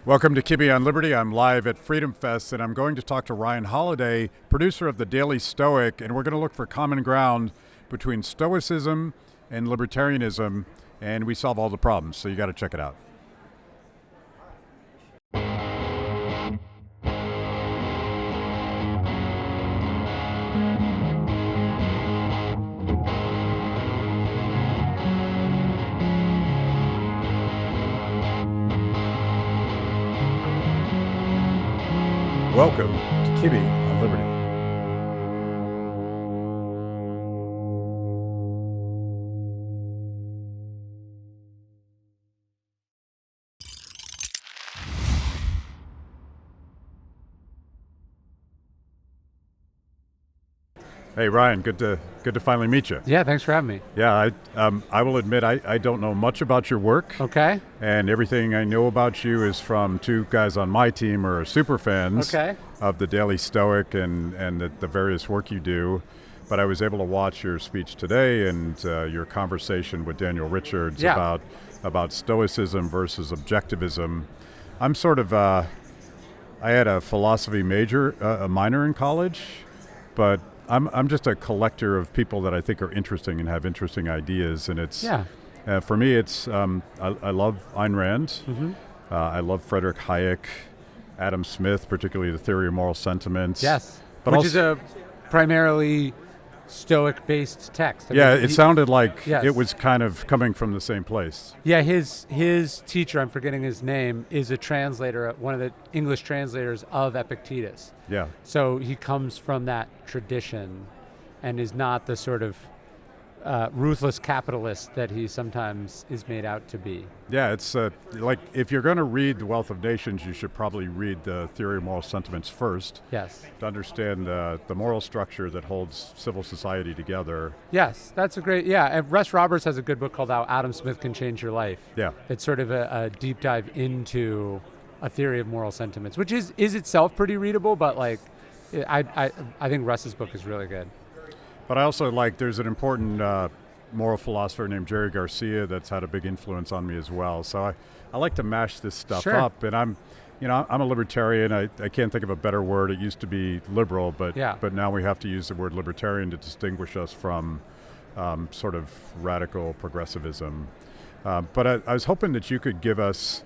Welcome to Kibbe on Liberty. I'm live at FreedomFest, and I'm going to talk to Ryan Holiday, producer of the Daily Stoic, and we're going to look for common ground between Stoicism and Libertarianism, and we solve all the problems, so you got to check it out. Welcome to Kibbe on Liberty. Hey Ryan, good to finally meet you. Yeah, thanks for having me. Yeah, I will admit I don't know much about your work. Okay. And everything I know about you is from two guys on my team who are super fans of the Daily Stoic and the various work you do. But I was able to watch your speech today and your conversation with Daniel Richards about Stoicism versus objectivism. I'm sort of, I had a philosophy minor in college, but I'm just a collector of people that I think are interesting and have interesting ideas, and it's for me it's I love Ayn Rand, I love Frederick Hayek, Adam Smith, particularly the theory of moral sentiments. Yes, but which is a primarily Stoic-based text. It sounded like it was kind of coming from the same place. Yeah, his teacher, I'm forgetting his name, is a translator, one of the English translators of Epictetus. Yeah. So he comes from that tradition and is not the sort of ruthless capitalist that he sometimes is made out to be. Yeah, it's like if you're going to read The Wealth of Nations, you should probably read the theory of moral sentiments first. Yes. To understand the moral structure that holds civil society together. Yes, that's a great, and Russ Roberts has a good book called How Adam Smith Can Change Your Life. Yeah. It's sort of a deep dive into a theory of moral sentiments, which is itself pretty readable, but like, I think Russ's book is really good. But I also there's an important moral philosopher named Jerry Garcia that's had a big influence on me as well. So I like to mash this stuff up, and I'm a libertarian. I can't think of a better word. It used to be liberal, but now we have to use the word libertarian to distinguish us from sort of radical progressivism. But I was hoping that you could give us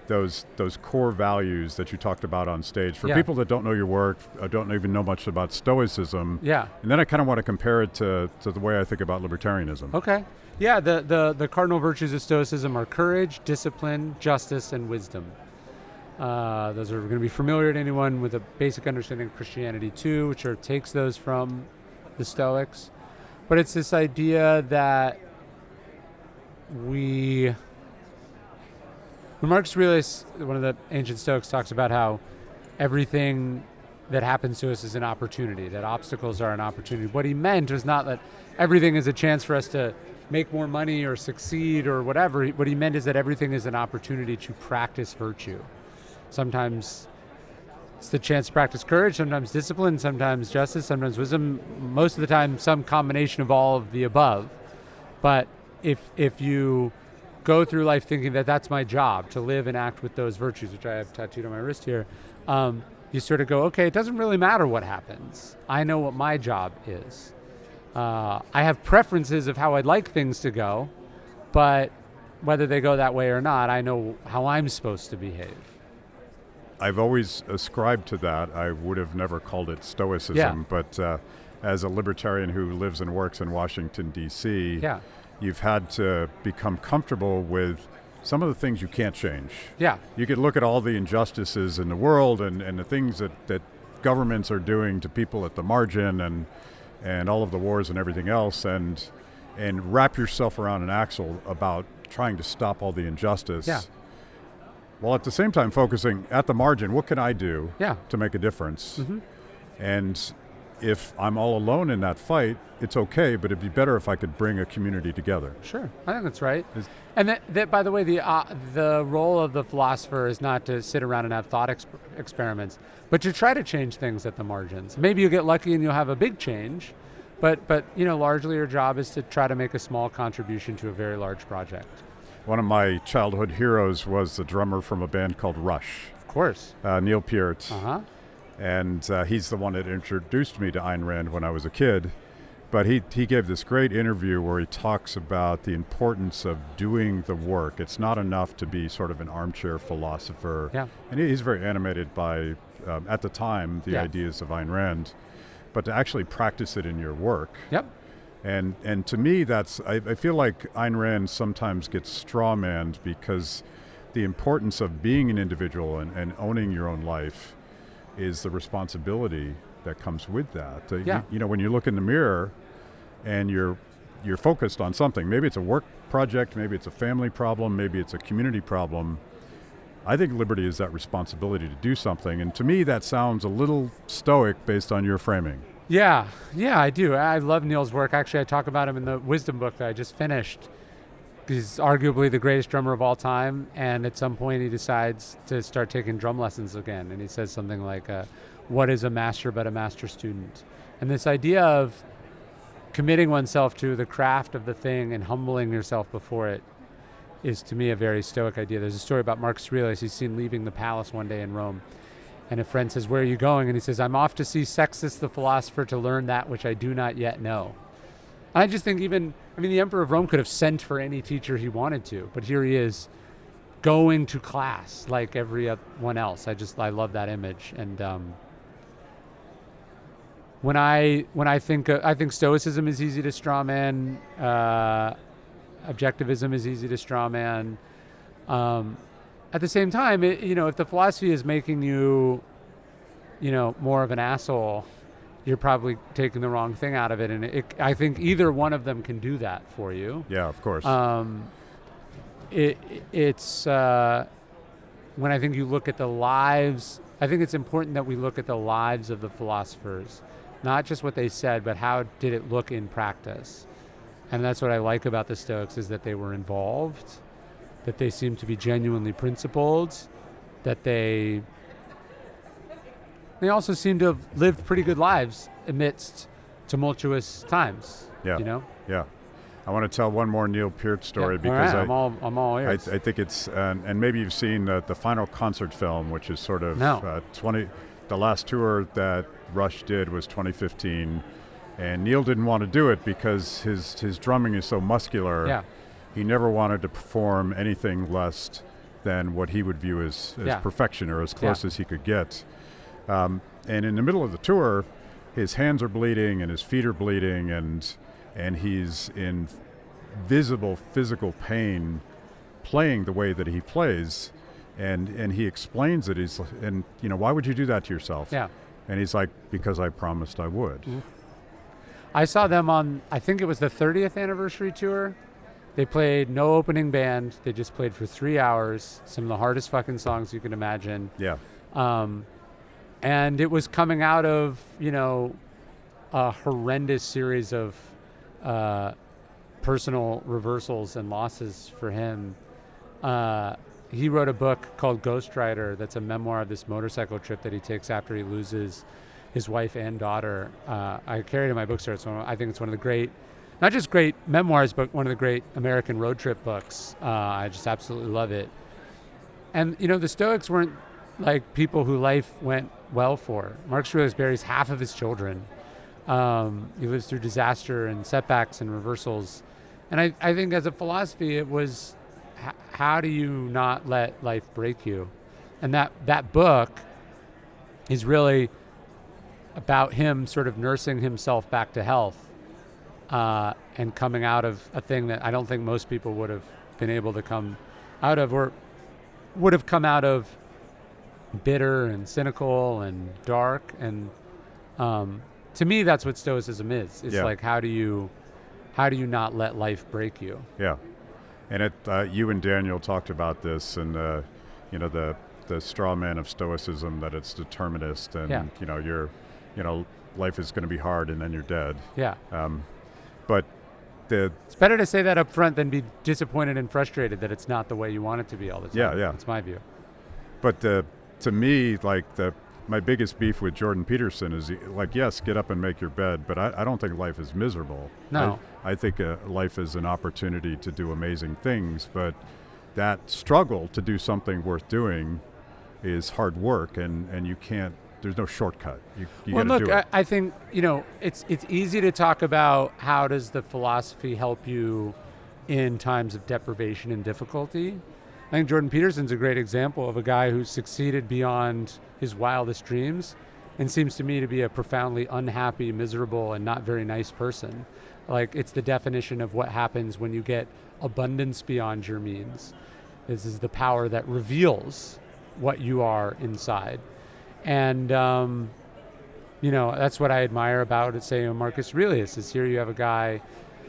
those core values that you talked about on stage for people that don't know your work, don't even know much about Stoicism. Yeah. And then I kind of want to compare it to the way I think about libertarianism. Okay. Yeah, the cardinal virtues of Stoicism are courage, discipline, justice, and wisdom. Those are going to be familiar to anyone with a basic understanding of Christianity too, which takes those from the Stoics. But it's this idea that when Marcus Aurelius, one of the ancient Stoics, talks about how everything that happens to us is an opportunity, that obstacles are an opportunity. What he meant was not that everything is a chance for us to make more money or succeed or whatever. What he meant is that everything is an opportunity to practice virtue. Sometimes it's the chance to practice courage, sometimes discipline, sometimes justice, sometimes wisdom, most of the time some combination of all of the above. But if you go through life thinking that that's my job, to live and act with those virtues, which I have tattooed on my wrist here, you sort of go, okay, it doesn't really matter what happens. I know what my job is. I have preferences of how I'd like things to go, but whether they go that way or not, I know how I'm supposed to behave. I've always ascribed to that. I would have never called it Stoicism, but as a libertarian who lives and works in Washington, D.C., you've had to become comfortable with some of the things you can't change. Yeah. You could look at all the injustices in the world and the things that governments are doing to people at the margin and all of the wars and everything else and wrap yourself around an axle about trying to stop all the injustice. Yeah. While at the same time focusing at the margin, what can I do to make a difference? Mm-hmm. And if I'm all alone in that fight, it's okay, but it'd be better if I could bring a community together. Sure, I think that's right. And that, by the way, the role of the philosopher is not to sit around and have thought experiments, but to try to change things at the margins. Maybe you'll get lucky and you'll have a big change, but largely your job is to try to make a small contribution to a very large project. One of my childhood heroes was the drummer from a band called Rush. Of course. Neil Peart. Uh-huh. And he's the one that introduced me to Ayn Rand when I was a kid. But he gave this great interview where he talks about the importance of doing the work. It's not enough to be sort of an armchair philosopher. Yeah. And he's very animated by, at the time, the ideas of Ayn Rand, but to actually practice it in your work. Yep. And to me, I feel like Ayn Rand sometimes gets strawmanned because the importance of being an individual and owning your own life is the responsibility that comes with that. You know, when you look in the mirror and you're focused on something, maybe it's a work project, maybe it's a family problem, maybe it's a community problem, I think liberty is that responsibility to do something. And to me, that sounds a little Stoic based on your framing. Yeah, I do. I love Neil's work. Actually, I talk about him in the Wisdom book that I just finished. He's arguably the greatest drummer of all time, and at some point he decides to start taking drum lessons again, and he says something like, what is a master but a master student? And this idea of committing oneself to the craft of the thing and humbling yourself before it is, to me, a very Stoic idea. There's a story about Marcus Aurelius. He's seen leaving the palace one day in Rome, and a friend says, where are you going? And he says, I'm off to see Sextus the philosopher to learn that which I do not yet know. I just think the Emperor of Rome could have sent for any teacher he wanted to, but here he is going to class like everyone else. I love that image. And when I think Stoicism is easy to straw man, objectivism is easy to straw man. At the same time, if the philosophy is making you, more of an asshole, you're probably taking the wrong thing out of it. And I think either one of them can do that for you. Yeah, of course. It's when I think you look at the lives, I think it's important that we look at the lives of the philosophers, not just what they said, but how did it look in practice. And that's what I like about the Stoics, is that they were involved, that they seemed to be genuinely principled, that they also seem to have lived pretty good lives amidst tumultuous times. Yeah. Yeah. I want to tell one more Neil Peart story because I'm all ears. I think it's and maybe you've seen the final concert film, which is sort of the last tour that Rush did was 2015, and Neil didn't want to do it because his drumming is so muscular. Yeah. He never wanted to perform anything less than what he would view as perfection, or as close as he could get. And in the middle of the tour, his hands are bleeding and his feet are bleeding, and he's in visible physical pain playing the way that he plays. And he explains it. Why would you do that to yourself? Yeah. And he's like, because I promised I would. Mm-hmm. I saw them on, I think it was the 30th anniversary tour. They played no opening band. They just played for 3 hours, some of the hardest fucking songs you can imagine. Yeah. And it was coming out of, a horrendous series of personal reversals and losses for him. He wrote a book called Ghost Rider that's a memoir of this motorcycle trip that he takes after he loses his wife and daughter. I carry it in my bookstore. I think it's one of the great, not just great memoirs, but one of the great American road trip books. I just absolutely love it. And, the Stoics weren't like people who life went well for. Marcus Aurelius buries half of his children. He lives through disaster and setbacks and reversals. And I think as a philosophy, it was, how do you not let life break you? And that book is really about him sort of nursing himself back to health and coming out of a thing that I don't think most people would have been able to come out of, or would have come out of bitter and cynical and dark. And to me, that's what Stoicism is. It's like, how do you not let life break you? Yeah. And you and Daniel talked about this, and the straw man of Stoicism, that it's determinist, and life is going to be hard, and then you're dead. Yeah. But it's better to say that up front than be disappointed and frustrated that it's not the way you want it to be all the time. Yeah, yeah. That's my view. But to me, like the my biggest beef with Jordan Peterson is like, yes, get up and make your bed, but I don't think life is miserable. No. I think life is an opportunity to do amazing things, but that struggle to do something worth doing is hard work, and you can't, there's no shortcut. You well, gotta do it. I think, it's easy to talk about how does the philosophy help you in times of deprivation and difficulty. I think Jordan Peterson's a great example of a guy who succeeded beyond his wildest dreams and seems to me to be a profoundly unhappy, miserable, and not very nice person. Like, it's the definition of what happens when you get abundance beyond your means. This is the power that reveals what you are inside. And, that's what I admire about, say, Marcus Aurelius, is here you have a guy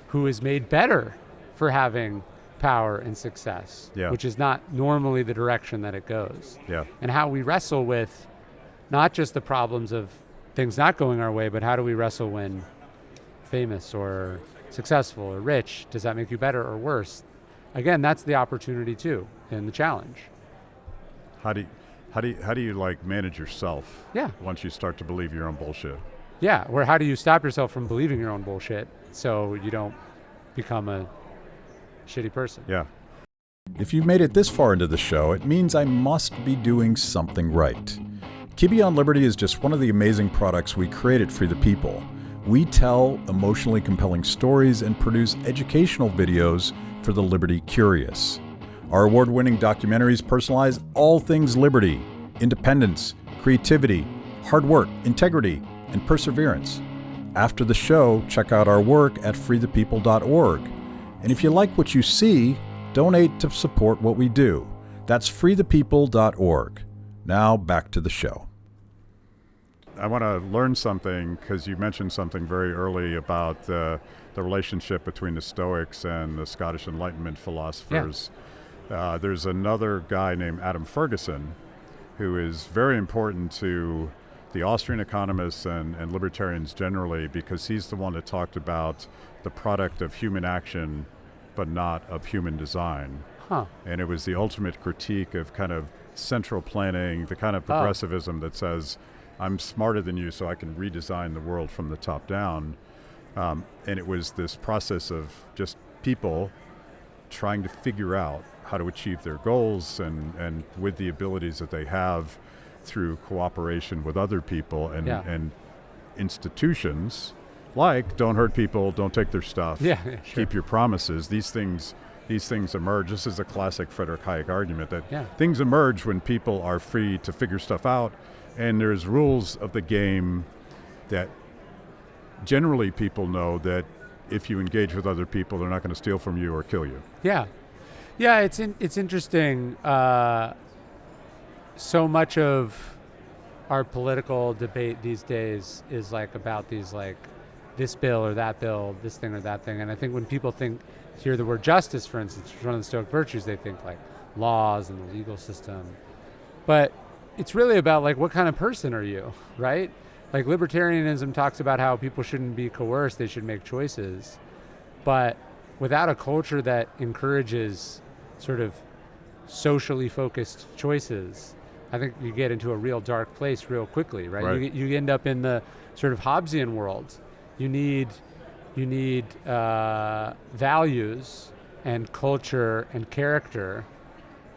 who is made better for having power and success, which is not normally the direction that it goes. Yeah. And how we wrestle with not just the problems of things not going our way, but how do we wrestle when famous or successful or rich? Does that make you better or worse? Again, that's the opportunity too, and the challenge. How do you like manage yourself? Yeah. Once you start to believe your own bullshit. Yeah. Or how do you stop yourself from believing your own bullshit so you don't become a shitty person? Yeah. If you've made it this far into the show, it means I must be doing something right. Kibbe on Liberty is just one of the amazing products we create at Free the People. We tell emotionally compelling stories and produce educational videos for the liberty curious. Our award-winning documentaries personalize all things liberty, independence, creativity, hard work, integrity, and perseverance. After the show, check out our work at freethepeople.org. And if you like what you see, donate to support what we do. That's freethepeople.org. Now back to the show. I want to learn something, because you mentioned something very early about the relationship between the Stoics and the Scottish Enlightenment philosophers. Yeah. There's another guy named Adam Ferguson who is very important to the Austrian economists and libertarians generally, because he's the one that talked about the product of human action but not of human design. Huh. And it was the ultimate critique of kind of central planning, the kind of progressivism that says, I'm smarter than you, so I can redesign the world from the top down. And it was this process of just people trying to figure out how to achieve their goals and with the abilities that they have through cooperation with other people and institutions, like don't hurt people, don't take their stuff, sure. Keep your promises. These things emerge. This is a classic Friedrich Hayek argument that things emerge when people are free to figure stuff out, and there's rules of the game that generally people know that if you engage with other people, they're not going to steal from you or kill you. Yeah, it's interesting. So much of our political debate these days is like about these like this bill or that bill, this thing or that thing. And I think when people hear the word justice, for instance, one of the Stoic virtues, they think like laws and the legal system. But it's really about like what kind of person are you, right? Like libertarianism talks about how people shouldn't be coerced, they should make choices. But without a culture that encourages sort of socially focused choices, I think you get into a real dark place real quickly, right? You end up in the sort of Hobbesian world. You need values and culture and character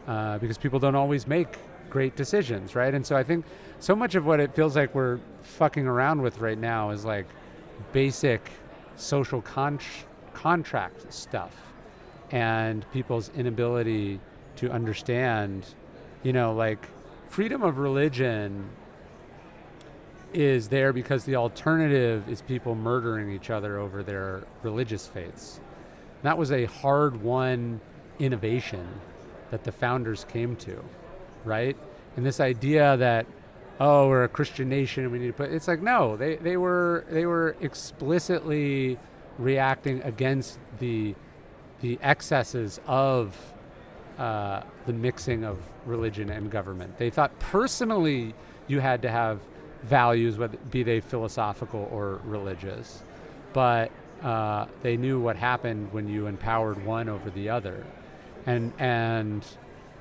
because people don't always make great decisions, right? And so I think so much of what it feels like we're fucking around with right now is like basic social contract stuff and people's inability to understand, like freedom of religion is there because the alternative is people murdering each other over their religious faiths. And that was a hard-won innovation that the founders came to, right? And this idea that, we're a Christian nation and we need to put, it's like, no, they were explicitly reacting against the excesses of the mixing of religion and government. They thought personally you had to have values, whether be they philosophical or religious, but they knew what happened when you empowered one over the other, and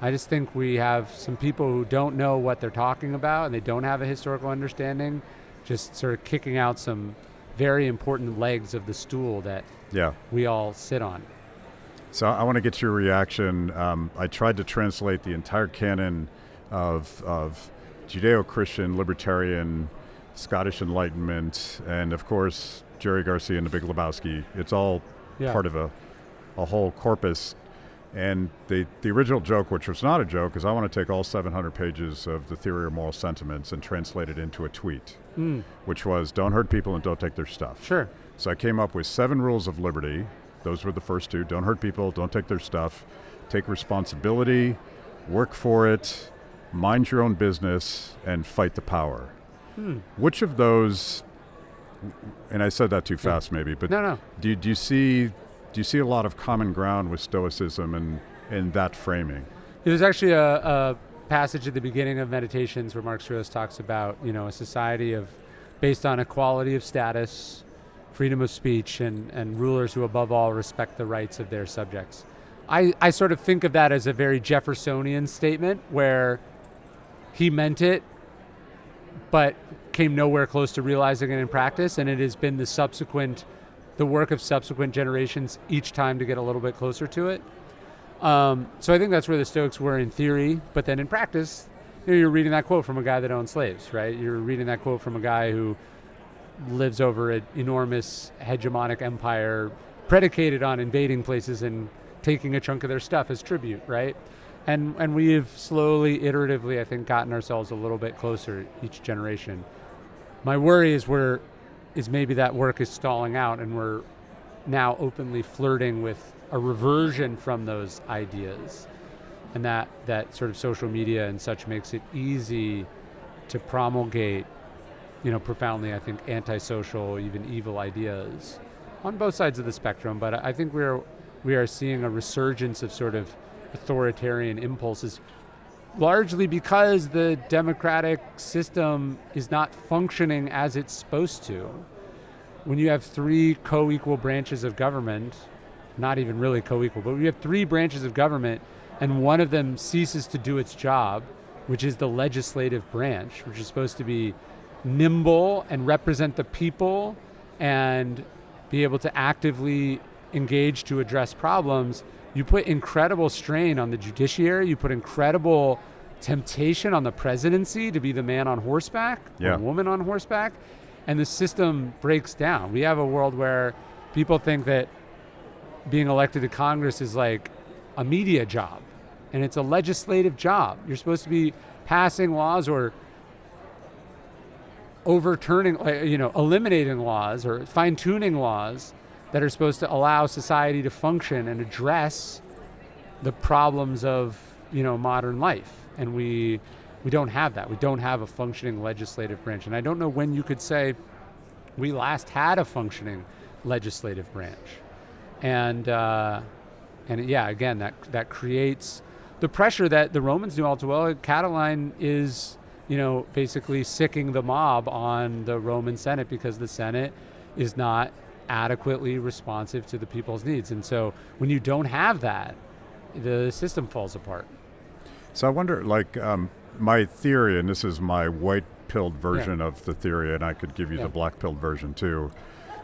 I just think we have some people who don't know what they're talking about and they don't have a historical understanding, just sort of kicking out some very important legs of the stool that we all sit on. So I want to get your reaction. I tried to translate the entire canon of Judeo-Christian, Libertarian, Scottish Enlightenment, and of course Jerry Garcia and the Big Lebowski. It's all part of a whole corpus. And the original joke, which was not a joke, is I want to take all 700 pages of the Theory of Moral Sentiments and translate it into a tweet, which was don't hurt people and don't take their stuff. Sure. So I came up with 7 rules of liberty. Those were the first 2. Don't hurt people, don't take their stuff, take responsibility, work for it, mind your own business, and fight the power. Which of those, and I said that too fast maybe, but no. Do you see a lot of common ground with Stoicism and that framing? There's actually a passage at the beginning of Meditations where Marcus Aurelius talks about, a society based on equality of status, freedom of speech, and rulers who above all respect the rights of their subjects. I sort of think of that as a very Jeffersonian statement where he meant it, but came nowhere close to realizing it in practice, and it has been the work of subsequent generations each time to get a little bit closer to it. So I think that's where the Stoics were in theory, but then in practice, you're reading that quote from a guy that owned slaves, right? You're reading that quote from a guy who lives over an enormous hegemonic empire predicated on invading places and taking a chunk of their stuff as tribute, right? And we've slowly, iteratively, I think, gotten ourselves a little bit closer each generation. My worry is maybe that work is stalling out and we're now openly flirting with a reversion from those ideas. And that sort of social media and such makes it easy to promulgate, profoundly, I think, antisocial, even evil ideas on both sides of the spectrum. But I think we are seeing a resurgence of sort of authoritarian impulses, largely because the democratic system is not functioning as it's supposed to. When you have 3 co-equal branches of government, not even really co-equal, but when you have 3 branches of government and one of them ceases to do its job, which is the legislative branch, which is supposed to be nimble and represent the people and be able to actively engage to address problems, you put incredible strain on the judiciary, you put incredible temptation on the presidency to be the man on horseback, or woman on horseback, and the system breaks down. We have a world where people think that being elected to Congress is like a media job, and it's a legislative job. You're supposed to be passing laws or overturning, eliminating laws or fine-tuning laws that are supposed to allow society to function and address the problems of, modern life. And we don't have that. We don't have a functioning legislative branch. And I don't know when you could say we last had a functioning legislative branch. And again, that creates the pressure that the Romans knew all too well. Catiline is, basically sicking the mob on the Roman Senate because the Senate is not adequately responsive to the people's needs. And so when you don't have that, the system falls apart. So I wonder, my theory, and this is my white-pilled version of the theory, and I could give you the black-pilled version too,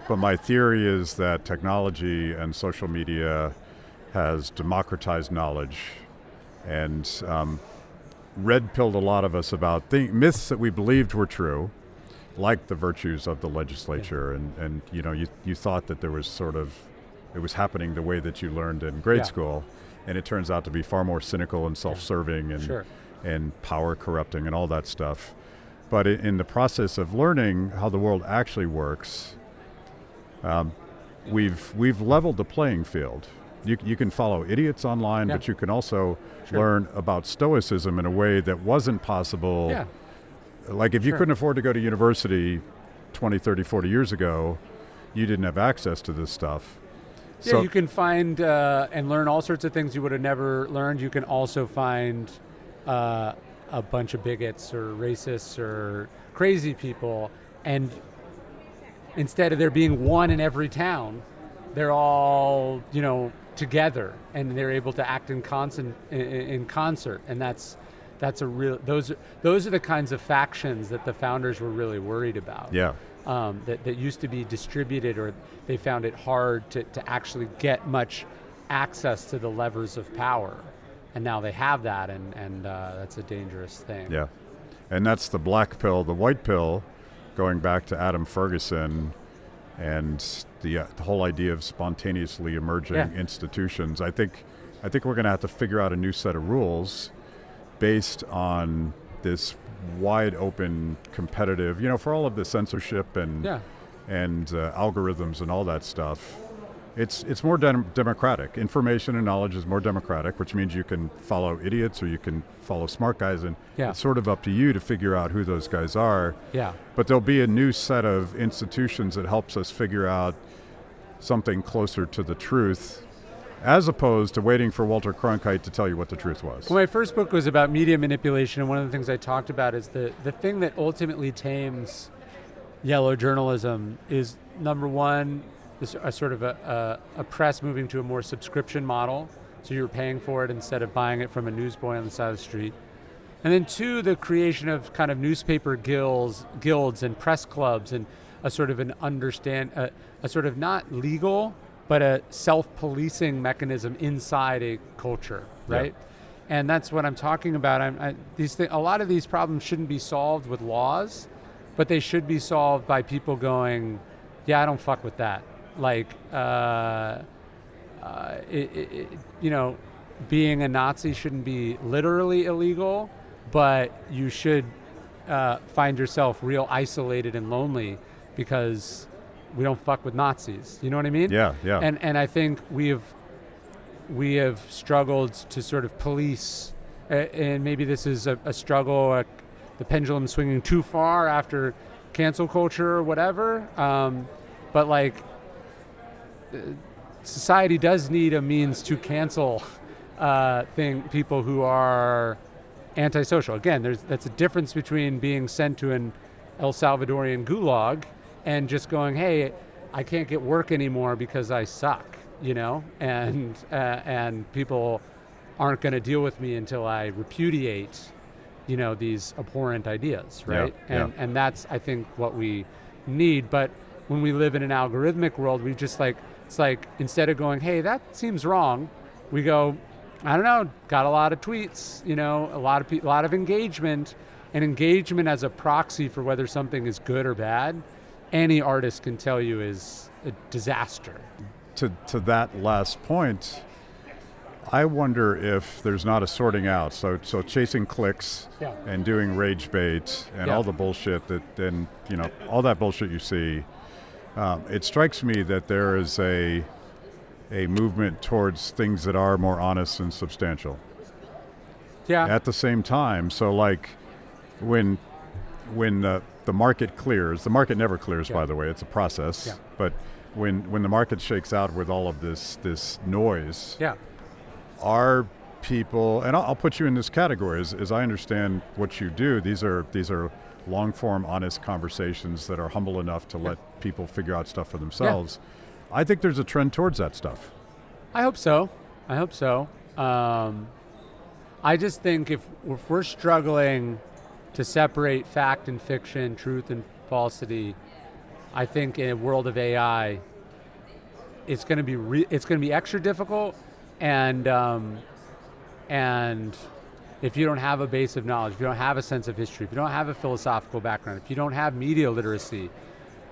but my theory is that technology and social media has democratized knowledge and red-pilled a lot of us about myths that we believed were true, like the virtues of the legislature, and you thought that there was it was happening the way that you learned in grade school, and it turns out to be far more cynical and self-serving and power corrupting and all that stuff. But in the process of learning how the world actually works, we've leveled the playing field. You can follow idiots online, but you can also learn about Stoicism in a way that wasn't possible. Yeah. Like if you couldn't afford to go to university 20, 30, 40 years ago, you didn't have access to this stuff. Yeah, so you can find and learn all sorts of things you would have never learned. You can also find a bunch of bigots or racists or crazy people, and instead of there being one in every town, they're all, together, and they're able to act in concert, and that's a real. Those are the kinds of factions that the founders were really worried about. Yeah. That used to be distributed, or they found it hard to actually get much access to the levers of power, and now they have that, and that's a dangerous thing. Yeah, and that's the black pill. The white pill, going back to Adam Ferguson, and the whole idea of spontaneously emerging institutions. I think we're going to have to figure out a new set of rules based on this wide open competitive, for all of the censorship and algorithms and all that stuff. It's more democratic. Information and knowledge is more democratic, which means you can follow idiots or you can follow smart guys, and it's sort of up to you to figure out who those guys are. Yeah. But there'll be a new set of institutions that helps us figure out something closer to the truth, as opposed to waiting for Walter Cronkite to tell you what the truth was. Well, my first book was about media manipulation, and one of the things I talked about is the thing that ultimately tames yellow journalism is, number one, a sort of a press moving to a more subscription model, so you're paying for it instead of buying it from a newsboy on the side of the street. And then two, the creation of kind of newspaper guilds and press clubs, and a sort of a sort of not legal, but a self-policing mechanism inside a culture, right? Yeah. And that's what I'm talking about. A lot of these problems shouldn't be solved with laws, but they should be solved by people going, yeah, I don't fuck with that. Like, being a Nazi shouldn't be literally illegal, but you should find yourself real isolated and lonely because we don't fuck with Nazis. You know what I mean? Yeah. And I think we have struggled to sort of police, and maybe this is a struggle, the pendulum swinging too far after cancel culture or whatever. But like, society does need a means to cancel people who are antisocial. Again, that's a difference between being sent to an El Salvadorian gulag and just going, hey, I can't get work anymore because I suck, and people aren't going to deal with me until I repudiate, these abhorrent ideas, right? Yeah. And that's, I think, what we need. But when we live in an algorithmic world, we just it's like instead of going, hey, that seems wrong, we go, I don't know, got a lot of tweets, a lot of engagement, and engagement as a proxy for whether something is good or bad, any artist can tell you is a disaster. To that last point, I wonder if there's not a sorting out. So chasing clicks and doing rage bait and all the bullshit all that bullshit you see. It strikes me that there is a movement towards things that are more honest and substantial. Yeah. At the same time, so like when the market clears, the market never clears, by the way, it's a process. Yeah. But when the market shakes out with all of this noise, are people, and I'll put you in this category, as I understand what you do, these are long-form, honest conversations that are humble enough to let people figure out stuff for themselves. Yeah. I think there's a trend towards that stuff. I hope so. I just think if we're struggling to separate fact and fiction, truth and falsity, I think in a world of AI, it's going to be extra difficult, and if you don't have a base of knowledge, if you don't have a sense of history, if you don't have a philosophical background, if you don't have media literacy,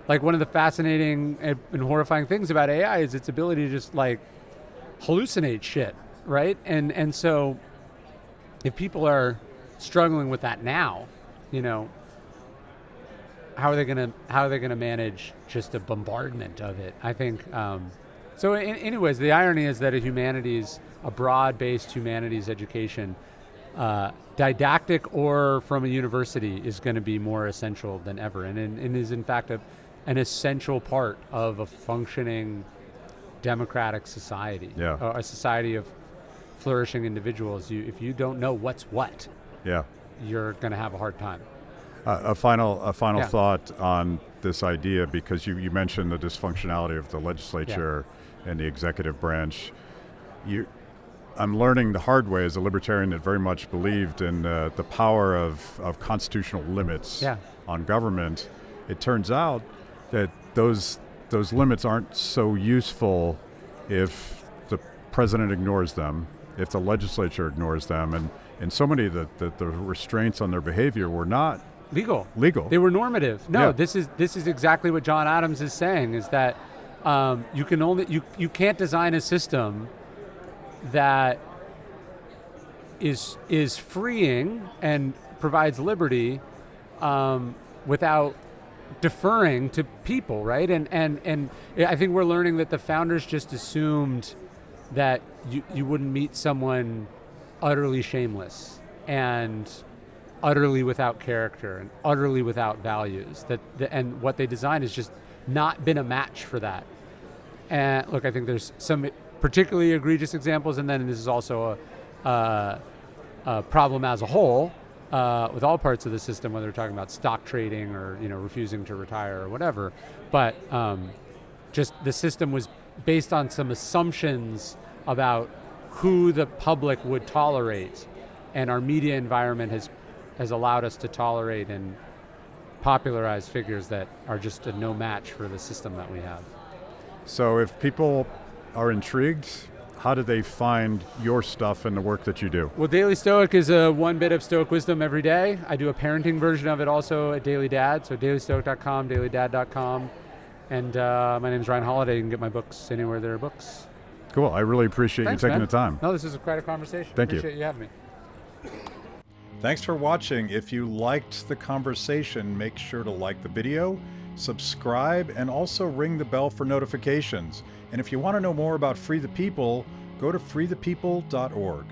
like one of the fascinating and horrifying things about AI is its ability to just like hallucinate shit, right? And so if people are struggling with that now, how are they gonna manage just a bombardment of it? I think. So anyways, the irony is that a broad-based humanities education, didactic or from a university, is going to be more essential than ever, and is in fact an essential part of a functioning democratic society, a society of flourishing individuals. If you don't know what's what, you're going to have a hard time. A final thought on this idea, because you mentioned the dysfunctionality of the legislature and the executive branch. I'm learning the hard way as a libertarian that very much believed in the power of constitutional limits on government. It turns out that those limits aren't so useful if the president ignores them, if the legislature ignores them, and so many of the restraints on their behavior were not legal. They were normative. No, this is exactly what John Adams is saying, is that you can't design a system that is freeing and provides liberty without deferring to people, right? And I think we're learning that the founders just assumed that you wouldn't meet someone utterly shameless and utterly without character and utterly without values. And what they designed has just not been a match for that. And look, I think there's some particularly egregious examples, and then this is also a problem as a whole with all parts of the system, whether we're talking about stock trading or refusing to retire or whatever. But just the system was based on some assumptions about who the public would tolerate, and our media environment has allowed us to tolerate and popularize figures that are just a no match for the system that we have. So if people are intrigued, how do they find your stuff and the work that you do? Well, Daily Stoic is one bit of Stoic wisdom every day. I do a parenting version of it also at Daily Dad, so dailystoic.com, dailydad.com. And my name is Ryan Holiday. You can get my books anywhere there are books. Cool. I really appreciate you taking the time. No, this is quite a conversation. Thank you. Appreciate you having me. Thanks for watching. If you liked the conversation, make sure to like the video, subscribe, and also ring the bell for notifications. And if you want to know more about Free the People, go to freethepeople.org.